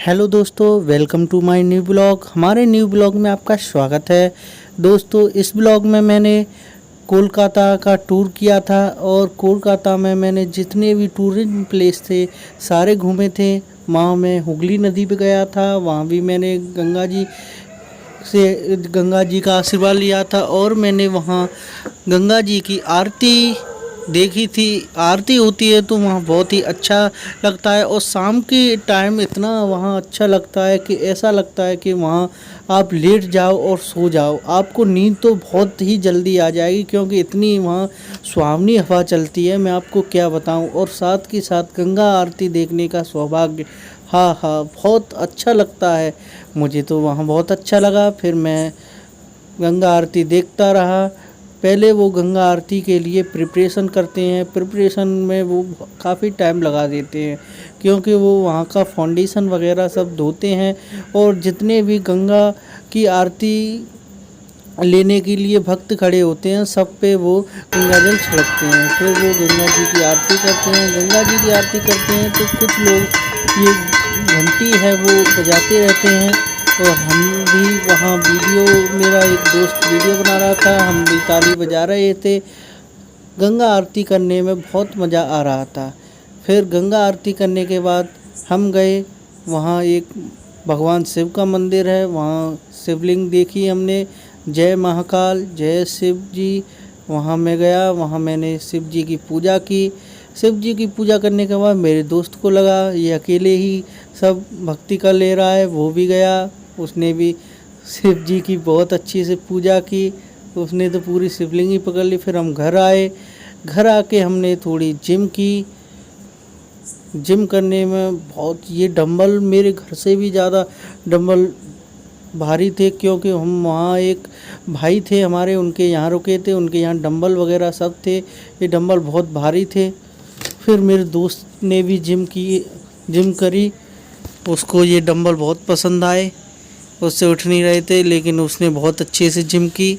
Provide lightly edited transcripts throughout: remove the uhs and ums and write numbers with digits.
Hello दोस्तों, welcome to my new blog. हमारे new blog में आपका स्वागत है। दोस्तों, इस ब्लॉग में मैंने कोलकाता का टूर किया था और कोलकाता में मैंने जितने भी टूरिज्म प्लेस थे सारे घूमे थे। वहाँ मैं हुगली नदी पे गया था, वहाँ भी मैंने गंगा जी का आशीर्वाद लिया था और मैंने वहाँ गंगा जी की आरती देखी थी। आरती होती है तो वहाँ बहुत ही अच्छा लगता है और शाम के टाइम इतना वहाँ अच्छा लगता है कि ऐसा लगता है कि वहाँ आप लेट जाओ और सो जाओ। आपको नींद तो बहुत ही जल्दी आ जाएगी क्योंकि इतनी वहाँ सुहावनी हवा चलती है, मैं आपको क्या बताऊँ। और साथ के साथ गंगा आरती देखने का सौभाग्य, हाँ हाँ, बहुत अच्छा लगता है। मुझे तो वहाँ बहुत अच्छा लगा। फिर मैं गंगा आरती देखता रहा। पहले वो गंगा आरती के लिए प्रिपरेशन करते हैं, प्रिपरेशन में वो काफ़ी टाइम लगा देते हैं क्योंकि वो वहाँ का फाउंडेशन वगैरह सब धोते हैं और जितने भी गंगा की आरती लेने के लिए भक्त खड़े होते हैं सब पे वो गंगा जल छिड़कते हैं। फिर वो गंगा जी की आरती करते हैं। गंगा जी की आरती करते हैं तो कुछ लोग ये घंटी है वो बजाते रहते हैं और हम भी वहाँ मेरा एक दोस्त वीडियो बना रहा था, हम भी ताली बजा रहे थे। गंगा आरती करने में बहुत मज़ा आ रहा था। फिर गंगा आरती करने के बाद हम गए, वहाँ एक भगवान शिव का मंदिर है, वहाँ शिवलिंग देखी हमने। जय महाकाल, जय शिव जी। वहाँ मैं गया, वहाँ मैंने शिव जी की पूजा की। शिव जी की पूजा करने के बाद मेरे दोस्त को लगा ये अकेले ही सब भक्ति कर ले रहा है, वो भी गया, उसने भी शिव जी की बहुत अच्छी से पूजा की। उसने तो पूरी शिवलिंग ही पकड़ ली। फिर हम घर आए, घर आके हमने थोड़ी जिम की। जिम करने में बहुत, ये डंबल मेरे घर से भी ज़्यादा डंबल भारी थे क्योंकि हम वहाँ एक भाई थे हमारे, उनके यहाँ रुके थे, उनके यहाँ डंबल वगैरह सब थे। ये डंबल बहुत भारी थे। फिर मेरे दोस्त ने भी जिम करी, उसको ये डंबल बहुत पसंद आए। उससे उठ नहीं रहे थे लेकिन उसने बहुत अच्छे से जिम की।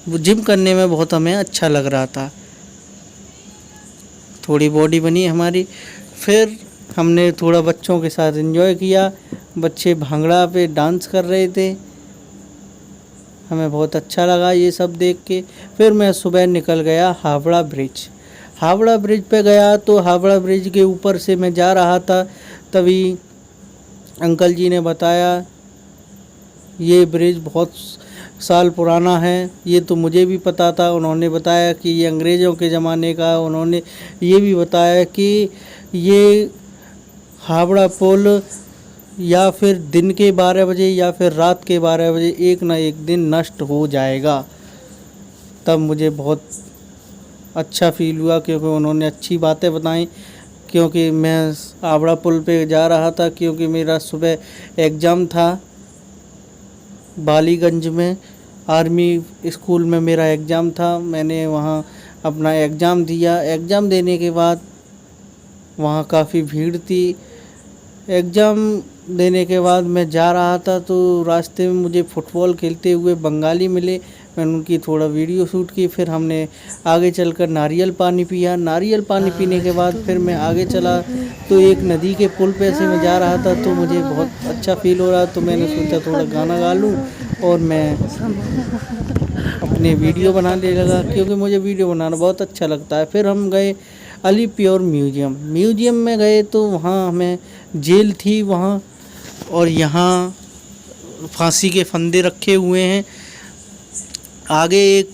वो जिम करने में बहुत हमें अच्छा लग रहा था, थोड़ी बॉडी बनी हमारी। फिर हमने थोड़ा बच्चों के साथ एंजॉय किया। बच्चे भांगड़ा पे डांस कर रहे थे, हमें बहुत अच्छा लगा ये सब देख के। फिर मैं सुबह निकल गया हावड़ा ब्रिज। हावड़ा ब्रिज पे गया तो हावड़ा ब्रिज के ऊपर से मैं जा रहा था, तभी अंकल जी ने बताया ये ब्रिज बहुत साल पुराना है। ये तो मुझे भी पता था, उन्होंने बताया कि ये अंग्रेज़ों के ज़माने का। उन्होंने ये भी बताया कि ये हावड़ा पुल या फिर दिन के 12 बजे या फिर रात के 12 बजे एक ना एक दिन नष्ट हो जाएगा। तब मुझे बहुत अच्छा फील हुआ क्योंकि उन्होंने अच्छी बातें बताई। क्योंकि मैं हावड़ा पुल पे जा रहा था क्योंकि मेरा सुबह एग्ज़ाम था बालीगंज में, आर्मी स्कूल में मेरा एग्ज़ाम था। मैंने वहाँ अपना एग्ज़ाम दिया। एग्ज़ाम देने के बाद वहाँ काफ़ी भीड़ थी। एग्ज़ाम देने के बाद मैं जा रहा था तो रास्ते में मुझे फुटबॉल खेलते हुए बंगाली मिले, मैंने उनकी थोड़ा वीडियो शूट की। फिर हमने आगे चलकर नारियल पानी पिया। नारियल पानी पीने के बाद फिर मैं आगे चला तो एक नदी के पुल पे से मैं जा रहा था तो मुझे बहुत अच्छा फील हो रहा, तो मैंने सोचा थोड़ा गाना गा लूँ और मैं अपने वीडियो बनाने लगा क्योंकि मुझे वीडियो बनाना बहुत अच्छा लगता है। फिर हम गए अली प्योर म्यूजियम। म्यूजियम में गए तो वहाँ हमें जेल थी वहाँ, और यहाँ फांसी के फंदे रखे हुए हैं। आगे एक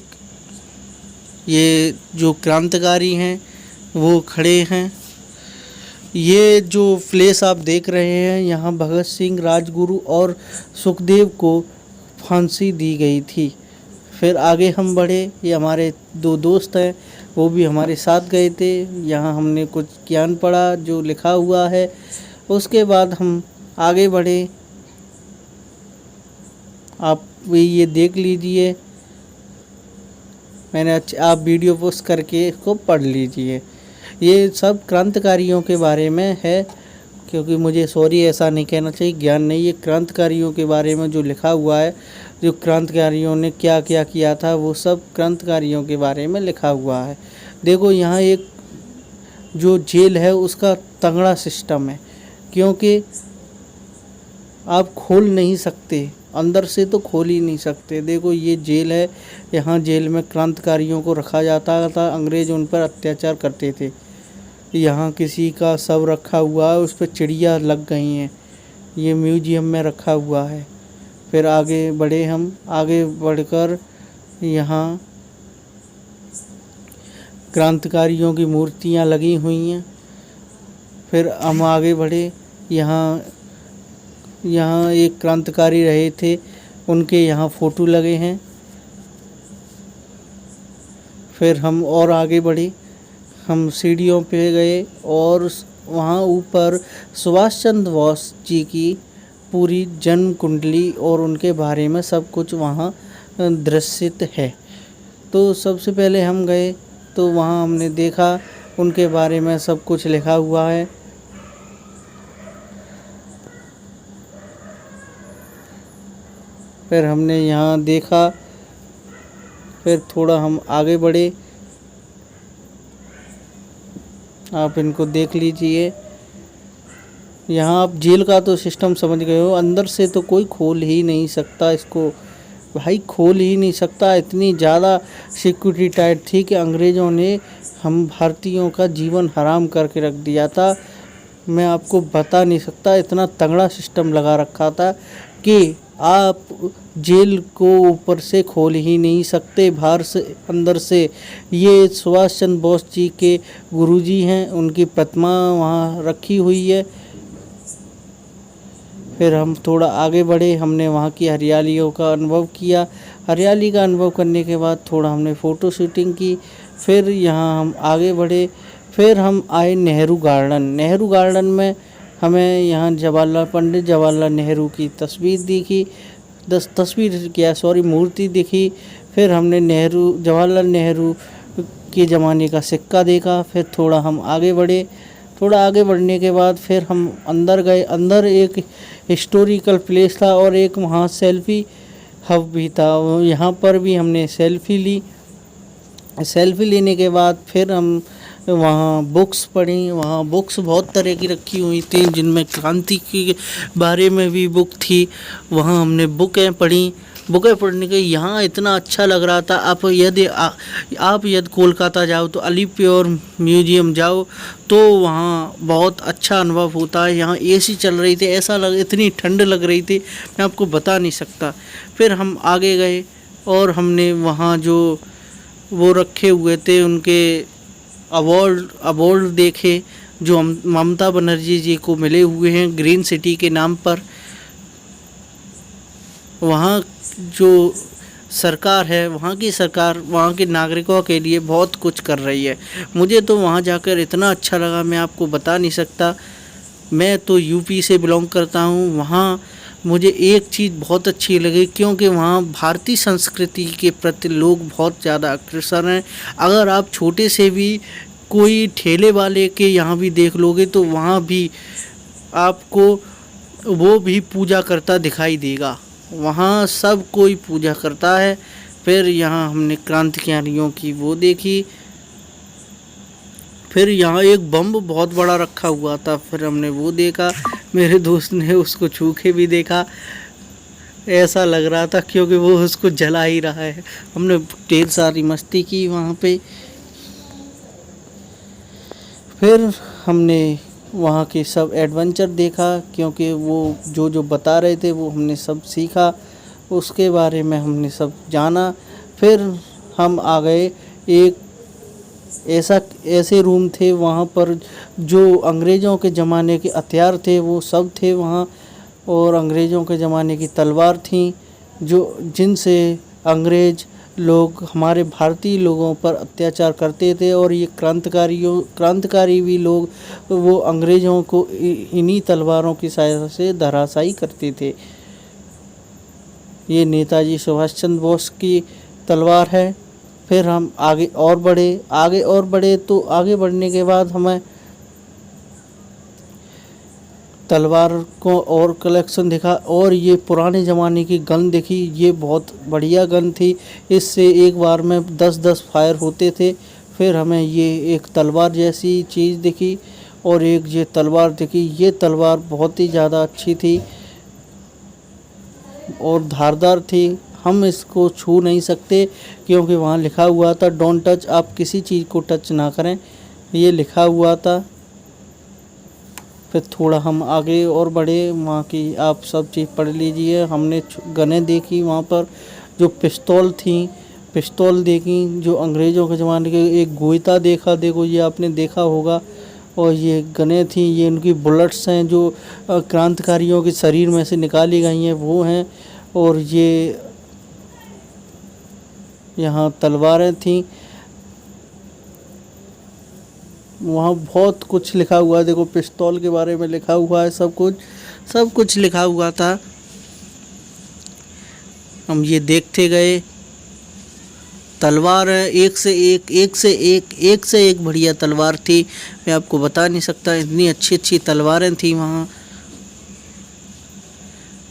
ये जो क्रांतिकारी हैं वो खड़े हैं। ये जो प्लेस आप देख रहे हैं, यहाँ भगत सिंह, राजगुरु और सुखदेव को फांसी दी गई थी। फिर आगे हम बढ़े, ये हमारे दो दोस्त हैं, वो भी हमारे साथ गए थे। यहाँ हमने कुछ ज्ञान पढ़ा जो लिखा हुआ है। उसके बाद हम आगे बढ़े। आप भी ये देख लीजिए, आप वीडियो पोस्ट करके इसको पढ़ लीजिए। ये सब क्रांतिकारियों के बारे में है क्योंकि मुझे सॉरी ऐसा नहीं कहना चाहिए, ज्ञान नहीं, ये क्रांतिकारियों के बारे में जो लिखा हुआ है, जो क्रांतिकारियों ने क्या क्या किया था वो सब क्रांतिकारियों के बारे में लिखा हुआ है। देखो यहाँ एक जो जेल है उसका तगड़ा सिस्टम है क्योंकि आप खोल नहीं सकते, अंदर से तो खोल ही नहीं सकते। देखो ये जेल है, यहाँ जेल में क्रांतिकारियों को रखा जाता था, अंग्रेज उन पर अत्याचार करते थे। यहाँ किसी का शव रखा हुआ है, उस पर चिड़िया लग गई हैं, ये म्यूजियम में रखा हुआ है। फिर आगे बढ़े हम, आगे बढ़कर यहाँ क्रांतिकारियों की मूर्तियाँ लगी हुई हैं। फिर हम आगे बढ़े, यहाँ एक क्रांतिकारी रहे थे, उनके यहाँ फ़ोटो लगे हैं। फिर हम और आगे बढ़े, हम सीढ़ियों पे गए और वहाँ ऊपर सुभाष चंद्र बोस जी की पूरी जन्म कुंडली और उनके बारे में सब कुछ वहाँ दृश्यित है। तो सबसे पहले हम गए तो वहाँ हमने देखा उनके बारे में सब कुछ लिखा हुआ है। फिर हमने यहाँ देखा, फिर थोड़ा हम आगे बढ़े, आप इनको देख लीजिए। यहाँ आप जेल का तो सिस्टम समझ गए हो, अंदर से तो कोई खोल ही नहीं सकता इसको, भाई खोल ही नहीं सकता। इतनी ज़्यादा सिक्योरिटी टाइट थी कि अंग्रेज़ों ने हम भारतीयों का जीवन हराम करके रख दिया था। मैं आपको बता नहीं सकता, इतना तगड़ा सिस्टम लगा रखा था कि आप जेल को ऊपर से खोल ही नहीं सकते, बाहर से अंदर से। ये सुभाष चंद्र बोस जी के गुरुजी हैं, उनकी प्रतिमा वहाँ रखी हुई है। फिर हम थोड़ा आगे बढ़े, हमने वहाँ की हरियालियों का अनुभव किया। हरियाली का अनुभव करने के बाद थोड़ा हमने फ़ोटो शूटिंग की। फिर यहाँ हम आगे बढ़े, फिर हम आए नेहरू गार्डन। नेहरू गार्डन में हमें यहाँ पंडित जवाहरलाल नेहरू की तस्वीर दिखी, मूर्ति दिखी। फिर हमने जवाहरलाल नेहरू के ज़माने का सिक्का देखा। फिर थोड़ा हम आगे बढ़े, थोड़ा आगे बढ़ने के बाद फिर हम अंदर गए। अंदर एक हिस्टोरिकल प्लेस था और एक वहाँ सेल्फी हब भी था, यहाँ पर भी हमने सेल्फी ली। सेल्फी लेने के बाद फिर हम वहाँ बुक्स पढ़ी। वहाँ बुक्स बहुत तरह की रखी हुई थी, जिनमें क्रांति के बारे में भी बुक थी। वहाँ हमने बुकें पढ़ी। बुकें पढ़ने के यहाँ इतना अच्छा लग रहा था। आप यदि कोलकाता जाओ तो अलीप्योर म्यूजियम जाओ तो वहाँ बहुत अच्छा अनुभव होता है। यहाँ एसी चल रही थी, इतनी ठंड लग रही थी, मैं आपको बता नहीं सकता। फिर हम आगे गए और हमने वहाँ जो वो रखे हुए थे उनके अवार्ड देखे, जो ममता बनर्जी जी को मिले हुए हैं ग्रीन सिटी के नाम पर। वहाँ जो सरकार है, वहाँ की सरकार वहाँ के नागरिकों के लिए बहुत कुछ कर रही है। मुझे तो वहाँ जाकर इतना अच्छा लगा, मैं आपको बता नहीं सकता। मैं तो यूपी से बिलोंग करता हूँ। वहाँ मुझे एक चीज़ बहुत अच्छी लगी, क्योंकि वहाँ भारतीय संस्कृति के प्रति लोग बहुत ज़्यादा अग्रसर हैं। अगर आप छोटे से भी कोई ठेले वाले के यहाँ भी देख लोगे तो वहाँ भी आपको वो भी पूजा करता दिखाई देगा। वहाँ सब कोई पूजा करता है। फिर यहाँ हमने क्रांतिकारियों की वो देखी। फिर यहाँ एक बम बहुत बड़ा रखा हुआ था, फिर हमने वो देखा। मेरे दोस्त ने उसको छू के भी देखा, ऐसा लग रहा था क्योंकि वो उसको जला ही रहा है। हमने ढेर सारी मस्ती की वहाँ पे। फिर हमने वहाँ के सब एडवेंचर देखा, क्योंकि वो जो बता रहे थे वो हमने सब सीखा, उसके बारे में हमने सब जाना। फिर हम आ गए एक ऐसे रूम थे वहाँ पर जो अंग्रेज़ों के ज़माने के हथियार थे वो सब थे वहाँ, और अंग्रेज़ों के ज़माने की तलवार थी जिनसे अंग्रेज़ लोग हमारे भारतीय लोगों पर अत्याचार करते थे। और ये क्रांतिकारी भी लोग वो अंग्रेज़ों को इन्हीं तलवारों की सहायता से धराशायी करते थे। ये नेताजी सुभाष चंद्र बोस की तलवार है। फिर हम आगे और बढ़े तो आगे बढ़ने के बाद हमें तलवार को और कलेक्शन दिखा, और ये पुराने ज़माने की गन दिखी। ये बहुत बढ़िया गन थी, इससे एक बार में 10-10 फायर होते थे। फिर हमें ये एक तलवार जैसी चीज़ दिखी, और एक ये तलवार देखी, ये तलवार बहुत ही ज़्यादा अच्छी थी और धारदार थी। हम इसको छू नहीं सकते क्योंकि वहाँ लिखा हुआ था डोंट टच, आप किसी चीज़ को टच ना करें, ये लिखा हुआ था। फिर थोड़ा हम आगे और बढ़े, वहाँ की आप सब चीज़ पढ़ लीजिए। हमने गनें देखी वहाँ पर, जो पिस्तौल थी, पिस्तौल देखी जो अंग्रेज़ों के ज़माने के। एक गोईता देखा, देखो ये आपने देखा होगा। और ये गनें थी, ये उनकी बुलेट्स हैं जो क्रांतिकारियों के शरीर में से निकाली गई हैं, वो हैं। और ये यहाँ तलवारें थीं। वहाँ बहुत कुछ लिखा हुआ है, देखो पिस्तौल के बारे में लिखा हुआ है, सब कुछ लिखा हुआ था। हम ये देखते गए, तलवार है एक से एक बढ़िया तलवार थी। मैं आपको बता नहीं सकता, इतनी अच्छी अच्छी तलवारें थी वहाँ।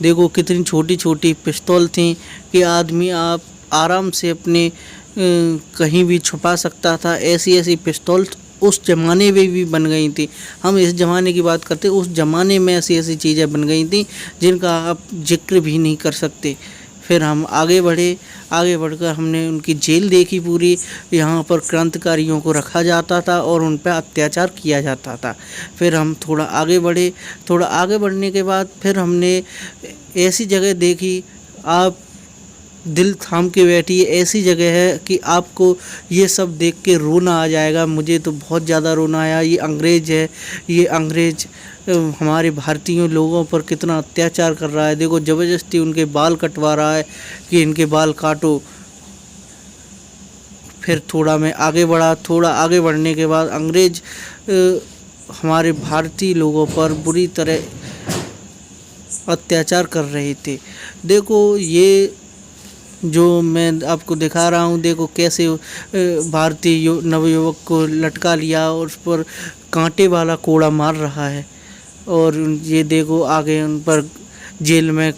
देखो कितनी छोटी छोटी पिस्तौल थी कि आदमी आप आराम से अपने कहीं भी छुपा सकता था। ऐसी ऐसी पिस्तौल उस ज़माने में भी बन गई थी। हम इस ज़माने की बात करते, उस ज़माने में ऐसी ऐसी चीज़ें बन गई थी जिनका आप जिक्र भी नहीं कर सकते। फिर हम आगे बढ़े, आगे बढ़कर हमने उनकी जेल देखी पूरी। यहाँ पर क्रांतिकारियों को रखा जाता था और उन पर अत्याचार किया जाता था। फिर हम थोड़ा आगे बढ़े, थोड़ा आगे बढ़ने के बाद फिर हमने ऐसी जगह देखी, आप दिल थाम के बैठिए। ऐसी जगह है कि आपको ये सब देख के रोना आ जाएगा। मुझे तो बहुत ज़्यादा रोना आया। ये अंग्रेज़ है, ये अंग्रेज़ हमारे भारतीय लोगों पर कितना अत्याचार कर रहा है। देखो ज़बरदस्ती उनके बाल कटवा रहा है कि इनके बाल काटो। फिर थोड़ा मैं आगे बढ़ा, थोड़ा आगे बढ़ने के बाद अंग्रेज़ हमारे भारतीय लोगों पर बुरी तरह अत्याचार कर रहे थे। देखो ये जो मैं आपको दिखा रहा हूँ, देखो कैसे भारतीय नवयुवक को लटका लिया और उस पर कांटे वाला कोड़ा मार रहा है। और ये देखो आगे उन पर जेल में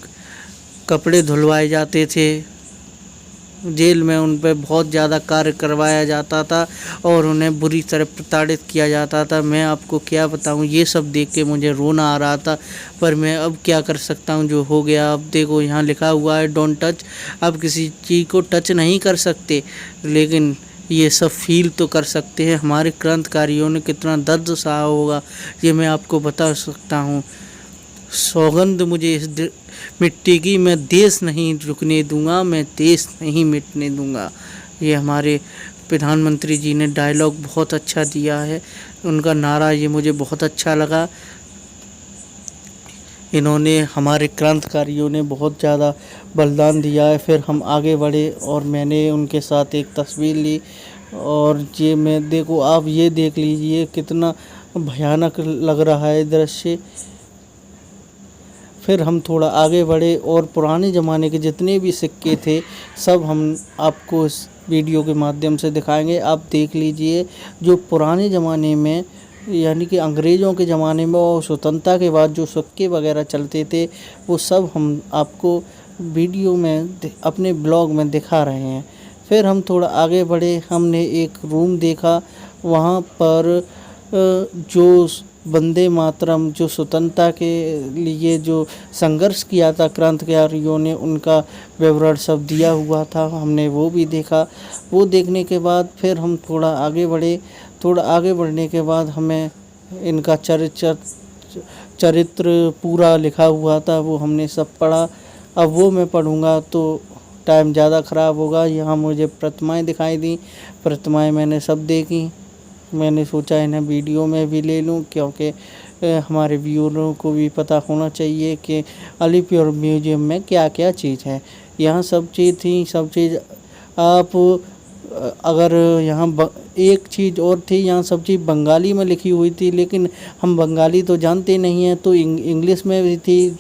कपड़े धुलवाए जाते थे, जेल में उन पर बहुत ज़्यादा कार्य करवाया जाता था और उन्हें बुरी तरह प्रताड़ित किया जाता था। मैं आपको क्या बताऊं, ये सब देख के मुझे रोना आ रहा था, पर मैं अब क्या कर सकता हूं, जो हो गया। अब देखो यहाँ लिखा हुआ है डोंट टच, आप किसी चीज़ को टच नहीं कर सकते, लेकिन ये सब फील तो कर सकते हैं। हमारे क्रांतिकारियों ने कितना दर्द सहा होगा, ये मैं आपको बता सकता हूँ। सौगंध मुझे इस मिट्टी की, मैं देश नहीं रुकने दूंगा, मैं देश नहीं मिटने दूंगा। ये हमारे प्रधानमंत्री जी ने डायलॉग बहुत अच्छा दिया है, उनका नारा ये मुझे बहुत अच्छा लगा। इन्होंने हमारे क्रांतिकारियों ने बहुत ज़्यादा बलिदान दिया है। फिर हम आगे बढ़े और मैंने उनके साथ एक तस्वीर ली और ये मैं देखो, आप ये देख लीजिए कितना भयानक लग रहा है दृश्य। फिर हम थोड़ा आगे बढ़े और पुराने ज़माने के जितने भी सिक्के थे सब हम आपको इस वीडियो के माध्यम से दिखाएंगे। आप देख लीजिए जो पुराने ज़माने में यानी कि अंग्रेज़ों के ज़माने में और स्वतंत्रता के बाद जो सिक्के वगैरह चलते थे वो सब हम आपको वीडियो में अपने ब्लॉग में दिखा रहे हैं। फिर हम थोड़ा आगे बढ़े, हमने एक रूम देखा, वहाँ पर जो वंदे मातरम, जो स्वतंत्रता के लिए जो संघर्ष किया था क्रांतिकारियों ने, उनका विवरण सब दिया हुआ था, हमने वो भी देखा। वो देखने के बाद फिर हम थोड़ा आगे बढ़े, थोड़ा आगे बढ़ने के बाद हमें इनका चरित्र पूरा लिखा हुआ था, वो हमने सब पढ़ा। अब वो मैं पढ़ूँगा तो टाइम ज़्यादा ख़राब होगा। यहाँ मुझे प्रतिमाएँ दिखाई दी, प्रतिमाएँ मैंने सब देखी। मैंने सोचा इन्हें वीडियो में भी ले लूं क्योंकि हमारे व्यूअरों को भी पता होना चाहिए कि अलीपुर म्यूजियम में क्या क्या चीज़ है। यहाँ सब चीज़ थी, सब चीज़ आप अगर यहाँ एक चीज़ और थी, यहाँ सब चीज़ बंगाली में लिखी हुई थी, लेकिन हम बंगाली तो जानते नहीं हैं तो इंग्लिश में भी थी।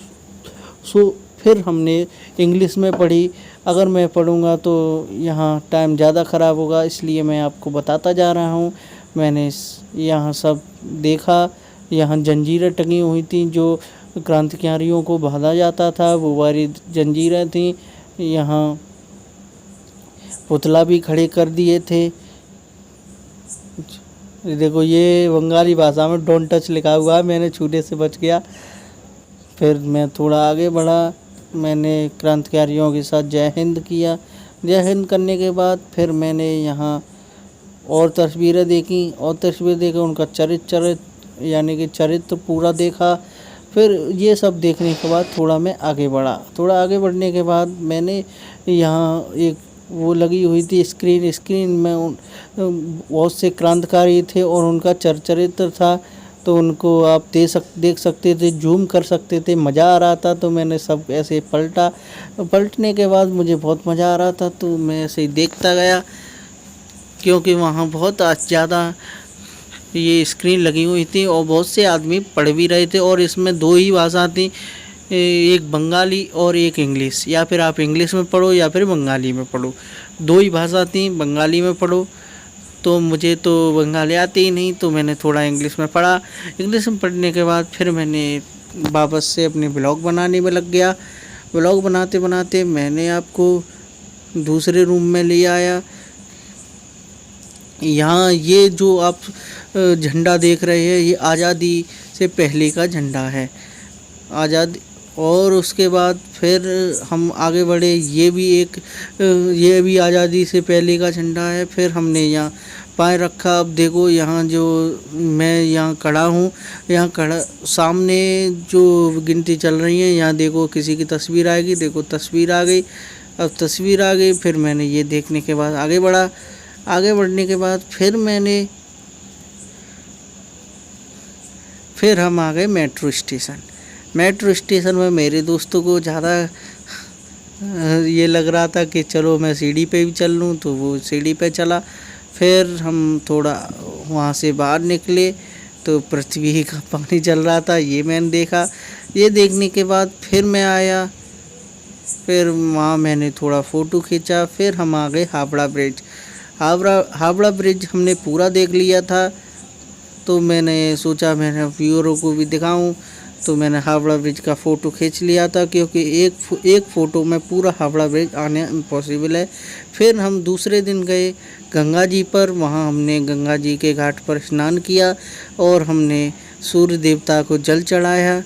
सो फिर हमने इंग्लिश में पढ़ी। अगर मैं पढ़ूँगा तो यहाँ टाइम ज़्यादा ख़राब होगा, इसलिए मैं आपको बताता जा रहा हूँ। मैंने यहाँ सब देखा, यहाँ जंजीरें टंगी हुई थी जो क्रांतिकारियों को बांधा जाता था, वो वाली जंजीरें थी। यहाँ पुतला भी खड़े कर दिए थे। देखो ये बंगाली भाषा में डोंट टच लिखा हुआ है, मैंने छूने से बच गया। फिर मैं थोड़ा आगे बढ़ा, मैंने क्रांतिकारियों के साथ जय हिंद किया। जय हिंद करने के बाद फिर मैंने यहाँ और तस्वीरें देखी, और तस्वीर देखकर उनका चरित्र यानी कि चरित्र पूरा देखा। फिर ये सब देखने के बाद थोड़ा मैं आगे बढ़ा। थोड़ा आगे बढ़ने के बाद मैंने यहाँ एक वो लगी हुई थी स्क्रीन में बहुत से क्रांतिकारी थे और उनका चरित्र था, तो उनको आप देख सकते थे, जूम कर सकते थे, मज़ा आ रहा था। तो मैंने सब ऐसे पलटने के बाद मुझे बहुत मज़ा आ रहा था, तो मैं ऐसे ही देखता गया, क्योंकि वहाँ बहुत ज़्यादा ये स्क्रीन लगी हुई थी और बहुत से आदमी पढ़ भी रहे थे। और इसमें दो ही भाषा थी, एक बंगाली और एक इंग्लिश। या फिर आप इंग्लिश में पढ़ो या फिर बंगाली में पढ़ो, दो ही भाषा थी। बंगाली में पढ़ो तो मुझे तो बंगाली आती ही नहीं, तो मैंने थोड़ा इंग्लिश में पढ़ा। इंग्लिश में पढ़ने के बाद फिर मैंने वापस से अपने ब्लॉग बनाने में लग गया। ब्लॉग बनाते बनाते मैंने आपको दूसरे रूम में ले आया। यहाँ ये जो आप झंडा देख रहे हैं, ये आज़ादी से पहले का झंडा है, आज़ादी। और उसके बाद फिर हम आगे बढ़े, ये भी आज़ादी से पहले का झंडा है। फिर हमने यहाँ पाए रखा। अब देखो यहाँ जो मैं यहाँ खड़ा हूँ, यहाँ खड़ा सामने जो गिनती चल रही है, यहाँ देखो किसी की तस्वीर आएगी, देखो तस्वीर आ गई। अब तस्वीर आ गई, फिर मैंने ये देखने के बाद आगे बढ़ा। आगे बढ़ने के बाद फिर हम आ गए मेट्रो स्टेशन। मेट्रो स्टेशन में मेरे दोस्तों को ज़्यादा ये लग रहा था कि चलो मैं सीढ़ी पे भी चल लूँ, तो वो सीढ़ी पे चला। फिर हम थोड़ा वहाँ से बाहर निकले तो पृथ्वी का पानी चल रहा था, ये मैंने देखा। ये देखने के बाद फिर मैं आया, फिर वहाँ मैंने थोड़ा फ़ोटो खींचा। फिर हम आ गए हावड़ा ब्रिज। हावड़ा ब्रिज हमने पूरा देख लिया था, तो मैंने सोचा मैंने व्यूअरों को भी दिखाऊं, तो मैंने हावड़ा ब्रिज का फ़ोटो खींच लिया था, क्योंकि एक फ़ोटो में पूरा हावड़ा ब्रिज आने इम्पॉसिबल है। फिर हम दूसरे दिन गए गंगा जी पर। वहाँ हमने गंगा जी के घाट पर स्नान किया और हमने सूर्य देवता को जल चढ़ाया।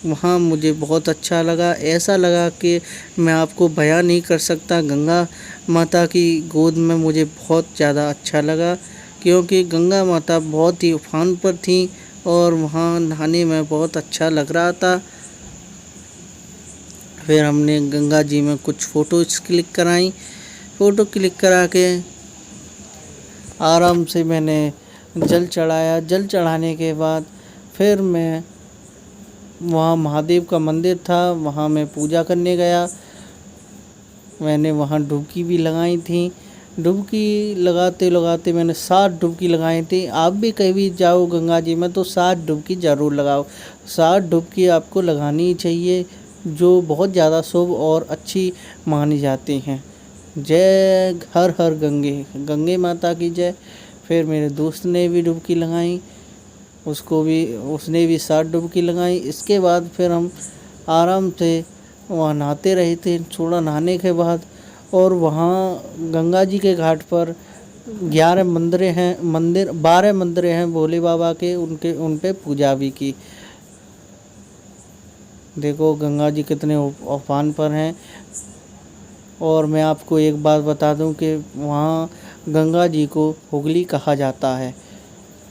वहाँ मुझे बहुत अच्छा लगा, ऐसा लगा कि मैं आपको बयां नहीं कर सकता। गंगा माता की गोद में मुझे बहुत ज़्यादा अच्छा लगा, क्योंकि गंगा माता बहुत ही उफान पर थी और वहाँ नहाने में बहुत अच्छा लग रहा था। फिर हमने गंगा जी में कुछ फ़ोटोज़ क्लिक कराई। फ़ोटो क्लिक करा के आराम से मैंने जल चढ़ाया। जल चढ़ाने के बाद फिर मैं वहाँ महादेव का मंदिर था, वहाँ मैं पूजा करने गया। मैंने वहाँ डुबकी भी लगाई थी। डुबकी लगाते लगाते मैंने 7 डुबकी लगाई थी। आप भी कभी जाओ गंगा जी में तो 7 डुबकी ज़रूर लगाओ। 7 डुबकी आपको लगानी ही चाहिए, जो बहुत ज़्यादा शुभ और अच्छी मानी जाती हैं। जय हर हर गंगे माता की जय। फिर मेरे दोस्त ने भी डुबकी लगाई, उसने भी 7 डुबकी लगाई। इसके बाद फिर हम आराम से वहाँ नहाते रहे थे। थोड़ा नहाने के बाद और वहाँ गंगा जी के घाट पर 12 मंदिर हैं भोले बाबा के, उन पे पूजा भी की। देखो गंगा जी कितने उफान पर हैं। और मैं आपको एक बात बता दूं कि वहाँ गंगा जी को हुगली कहा जाता है।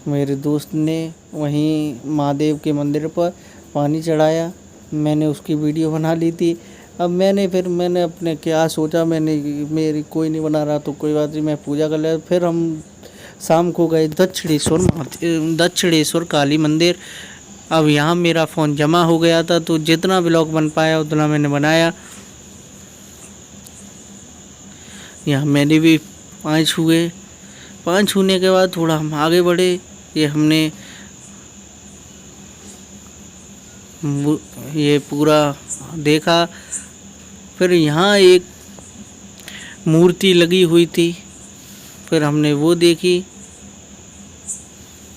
मेरे दोस्त ने वहीं महादेव के मंदिर पर पानी चढ़ाया, मैंने उसकी वीडियो बना ली थी। अब मैंने अपने क्या सोचा, मेरी कोई नहीं बना रहा तो कोई बात नहीं, मैं पूजा कर लिया। फिर हम शाम को गए दक्षिणेश्वर काली मंदिर। अब यहाँ मेरा फ़ोन जमा हो गया था, तो जितना ब्लॉग बन पाया उतना मैंने बनाया। यहाँ मैंने भी 5 छुए। 5 छूने के बाद थोड़ा हम आगे बढ़े। ये हमने ये पूरा देखा। फिर यहाँ एक मूर्ति लगी हुई थी, फिर हमने वो देखी।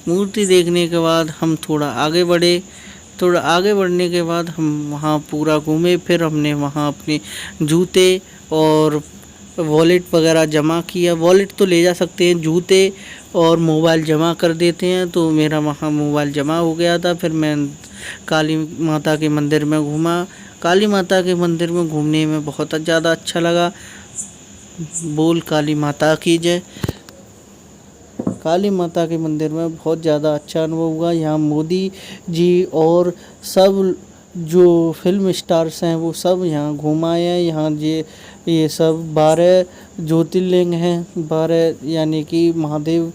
मूर्ति देखने के बाद हम थोड़ा आगे बढ़े। थोड़ा आगे बढ़ने के बाद हम वहाँ पूरा घूमे। फिर हमने वहाँ अपने जूते और वॉलेट वगैरह जमा किया। वॉलेट तो ले जा सकते हैं, जूते और मोबाइल जमा कर देते हैं। तो मेरा वहाँ मोबाइल जमा हो गया था। फिर मैं काली माता के मंदिर में घूमा। काली माता के मंदिर में घूमने में बहुत ज़्यादा अच्छा लगा। बोल काली माता की जय। काली माता के मंदिर में बहुत ज़्यादा अच्छा अनुभव हुआ। यहाँ मोदी जी और सब जो फिल्म स्टार्स हैं वो सब यहाँ घूम आए हैं। यहाँ ये सब 12 ज्योतिर्लिंग हैं, 12 यानी कि महादेव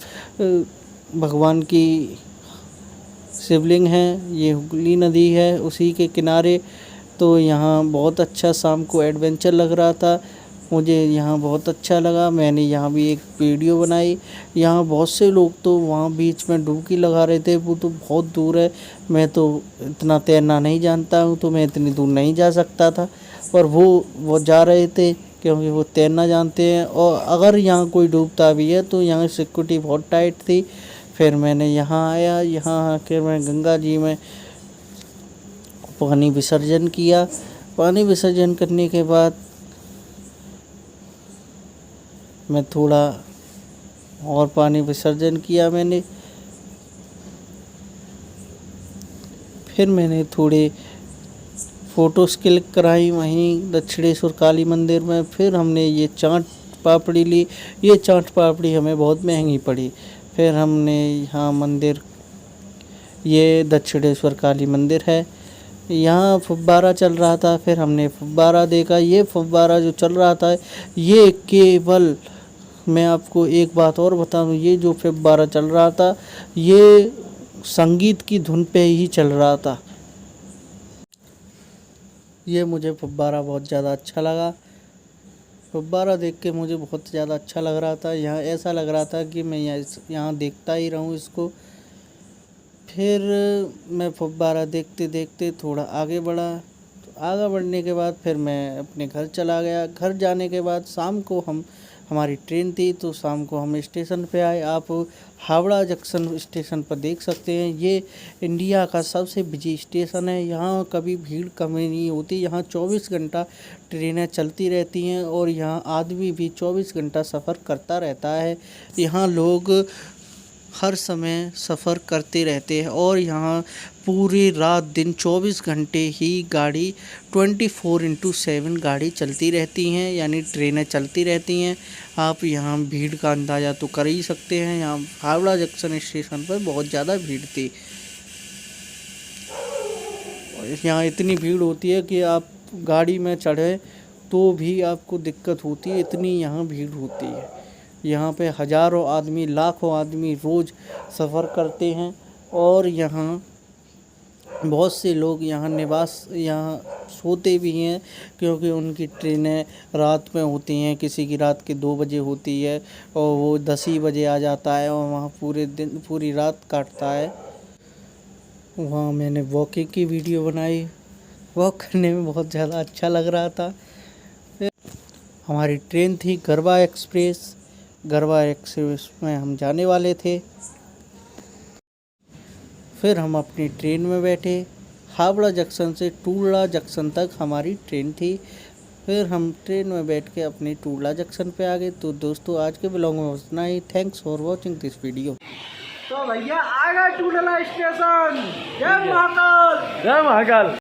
भगवान की शिवलिंग हैं। ये हुगली नदी है उसी के किनारे। तो यहाँ बहुत अच्छा शाम को एडवेंचर लग रहा था। मुझे यहाँ बहुत अच्छा लगा। मैंने यहाँ भी एक वीडियो बनाई। यहाँ बहुत से लोग तो वहाँ बीच में डुबकी लगा रहे थे। वो तो बहुत दूर है, मैं तो इतना तैरना नहीं जानता हूँ, तो मैं इतनी दूर नहीं जा सकता था। पर वो जा रहे थे क्योंकि वो तैरना जानते हैं। और अगर यहाँ कोई डूबता भी है तो यहाँ सिक्योरिटी बहुत टाइट थी। फिर मैंने यहाँ आया। यहाँ आकर मैं गंगा जी में पानी विसर्जन किया। पानी विसर्जन करने के बाद मैं थोड़ा और पानी विसर्जन किया मैंने। फिर मैंने थोड़े फ़ोटोज़ क्लिक कराई वहीं दक्षिणेश्वर काली मंदिर में। फिर हमने ये चाट पापड़ी ली। ये चाट पापड़ी हमें बहुत महंगी पड़ी। फिर हमने यहाँ मंदिर, ये दक्षिणेश्वर काली मंदिर है, यहाँ फुब्बारा चल रहा था। फिर हमने फुब्बारा देखा। ये फुब्बारा जो चल रहा था, ये केवल, मैं आपको एक बात और बता दूँ, ये जो फुब्बारा चल रहा था ये संगीत की धुन पे ही चल रहा था। ये मुझे फुब्बारा बहुत ज़्यादा अच्छा लगा। फुब्बारा देख के मुझे बहुत ज़्यादा अच्छा लग रहा था। यहाँ ऐसा लग रहा था कि मैं यहाँ देखता ही रहूँ इसको। फिर मैं फुब्बारा देखते देखते थोड़ा आगे बढ़ा। तो आगे बढ़ने के बाद फिर मैं अपने घर चला गया। घर जाने के बाद शाम को हमारी ट्रेन थी, तो शाम को हम स्टेशन पे आए। आप हावड़ा जंक्शन स्टेशन पर देख सकते हैं। ये इंडिया का सबसे बिजी स्टेशन है। यहाँ कभी भीड़ कमी नहीं होती। यहाँ 24 घंटा ट्रेनें चलती रहती हैं और यहाँ आदमी भी 24 घंटा सफ़र करता रहता है। यहाँ लोग हर समय सफ़र करते रहते हैं और यहाँ पूरी रात दिन 24 घंटे ही गाड़ी 24/7 गाड़ी चलती रहती हैं, यानी ट्रेनें चलती रहती हैं। आप यहाँ भीड़ का अंदाज़ा तो कर ही सकते हैं। यहाँ हावड़ा जंक्शन स्टेशन पर बहुत ज़्यादा भीड़ थी। यहाँ इतनी भीड़ होती है कि आप गाड़ी में चढ़े तो भी आपको दिक्कत होती है, इतनी यहाँ भीड़ होती है। यहाँ पे हज़ारों आदमी, लाखों आदमी रोज़ सफ़र करते हैं और यहाँ बहुत से लोग यहाँ सोते भी हैं, क्योंकि उनकी ट्रेनें रात में होती हैं। किसी की रात के 2 बजे होती है और वो 10 ही बजे आ जाता है और वहाँ पूरी रात काटता है। वहाँ मैंने वॉकिंग की वीडियो बनाई। वॉक करने में बहुत ज़्यादा अच्छा लग रहा था। हमारी ट्रेन थी गरबा एक्सप्रेस। गरबा एक्सप्रेस में हम जाने वाले थे। फिर हम अपनी ट्रेन में बैठे। हावड़ा जंक्शन से टूडला जंक्शन तक हमारी ट्रेन थी। फिर हम ट्रेन में बैठ के अपनी टूडला जंक्शन पे आ गए। तो दोस्तों आज के ब्लॉग में उतना ही। Thanks for watching this video. तो भैया आ गए टूडला स्टेशन। जय महाकाल, जय महाकाल।